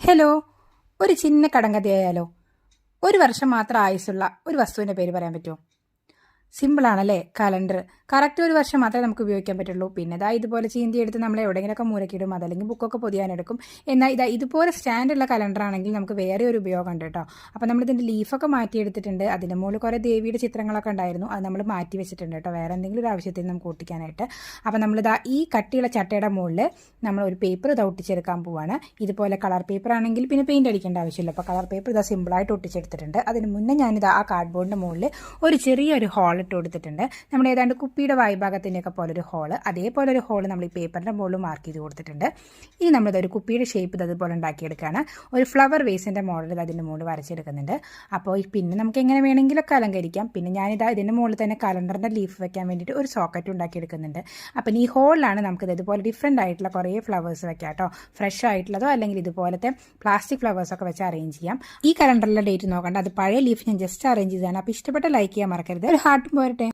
Hello, ഒരു ചിന്ന കടങ്കഥയായാലോ? ഒരു വർഷം മാത്രം ആയുസുള്ള ഒരു വസ്തുവിൻ്റെ പേര് പറയാൻ പറ്റുമോ? സിമ്പിളാണല്ലേ? കലണ്ടർ. കറക്റ്റ് ഒരു വർഷം മാത്രമേ നമുക്ക് ഉപയോഗിക്കാൻ പറ്റുള്ളൂ. പിന്നെ ഇതാ ഇതുപോലെ ചീന്തി എടുത്ത് നമ്മൾ എവിടെയെങ്കിലുമൊക്കെ മൂലക്കിടും, അതല്ലെങ്കിൽ ബുക്കൊക്കെ പൊതിയാനെടുക്കും. എന്നാൽ ഇതുപോലെ സ്റ്റാൻഡുള്ള കലണ്ടർ ആണെങ്കിൽ നമുക്ക് വേറെ ഒരു ഉപയോഗം ഉണ്ട് കേട്ടോ. അപ്പോൾ നമ്മളിതിൻ്റെ ലീഫൊക്കെ മാറ്റിയെടുത്തിട്ടുണ്ട്. അതിൻ്റെ മുകളിൽ കുറേ ദേവിയുടെ ചിത്രങ്ങളൊക്കെ ഉണ്ടായിരുന്നു, അത് നമ്മൾ മാറ്റി വെച്ചിട്ടുണ്ട് കേട്ടോ, വേറെ എന്തെങ്കിലും ഒരു ആവശ്യത്തിന് നമുക്ക് ഒട്ടിക്കാനായിട്ട്. അപ്പോൾ നമ്മളിതാ ഈ കട്ടിയുള്ള ചട്ടയുടെ മുകളിൽ നമ്മൾ ഒരു പേപ്പർ ഇതാ ഒട്ടിച്ചെടുക്കാൻ പോവാണ്. ഇതുപോലെ കളർ പേപ്പർ ആണെങ്കിൽ പിന്നെ പെയിൻറ്റ് അടിക്കേണ്ട ആവശ്യമില്ല. അപ്പോൾ കളർ പേപ്പർ ഇതാ സിമ്പിളായിട്ട് ഒട്ടിച്ചെടുത്തിട്ടുണ്ട്. അതിന് മുന്നേ ഞാനിതാ ആ കാർഡ്ബോർഡിൻ്റെ മുകളിൽ ഒരു ചെറിയൊരു ഹോൾ ഇട്ട് കൊടുത്തിട്ടുണ്ട്. നമ്മൾ ഏതാണ്ട് കുപ്പിയുടെ വായ്ഭാഗത്തിൻ്റെയൊക്കെ പോലെ ഒരു ഹോള്, അതേപോലെ ഒരു ഹോള് നമ്മൾ ഈ പേപ്പറിൻ്റെ മുകളിൽ മാർക്ക് ചെയ്ത് കൊടുത്തിട്ടുണ്ട്. ഇനി നമ്മളിതൊരു കുപ്പിയുടെ ഷേപ്പ് അതുപോലെ ഉണ്ടാക്കിയെടുക്കുകയാണ്. ഒരു ഫ്ലവർ വേസിൻ്റെ മോഡൽ അതിൻ്റെ മുകളിൽ വരച്ചെടുക്കുന്നുണ്ട്. അപ്പോൾ പിന്നെ നമുക്ക് എങ്ങനെ വേണമെങ്കിലൊക്കെ അലങ്കരിക്കാം. പിന്നെ ഞാനിതാ ഇതിൻ്റെ മുകളിൽ തന്നെ കലണ്ടറിൻ്റെ ലീഫ് വെക്കാൻ വേണ്ടിയിട്ട് ഒരു സോക്കറ്റ് ഉണ്ടാക്കിയെടുക്കുന്നുണ്ട്. അപ്പം ഈ ഹോളിലാണ് നമുക്കിത് ഇതുപോലെ ഡിഫറെൻ്റ് ആയിട്ടുള്ള കുറേ ഫ്ലവേഴ്സ് വെക്കാം കേട്ടോ. ഫ്രഷ് ആയിട്ടുള്ളതോ അല്ലെങ്കിൽ ഇതുപോലത്തെ പ്ലാസ്റ്റിക് ഫ്ലവേഴ്സൊക്കെ വെച്ച് അറേഞ്ച് ചെയ്യാം. ഈ കലണ്ടറിലെ ഡേറ്റ് നോക്കണ്ട, അത് പഴയ ലീഫ് ഞാൻ ജസ്റ്റ് അറേഞ്ച് ചെയ്തതാണ്. അപ്പോൾ ഇഷ്ടപ്പെട്ട ലൈക്ക് ചെയ്യാൻ മറക്കരുത്. ഒരു ഹാർട്ടും പോരട്ടെ.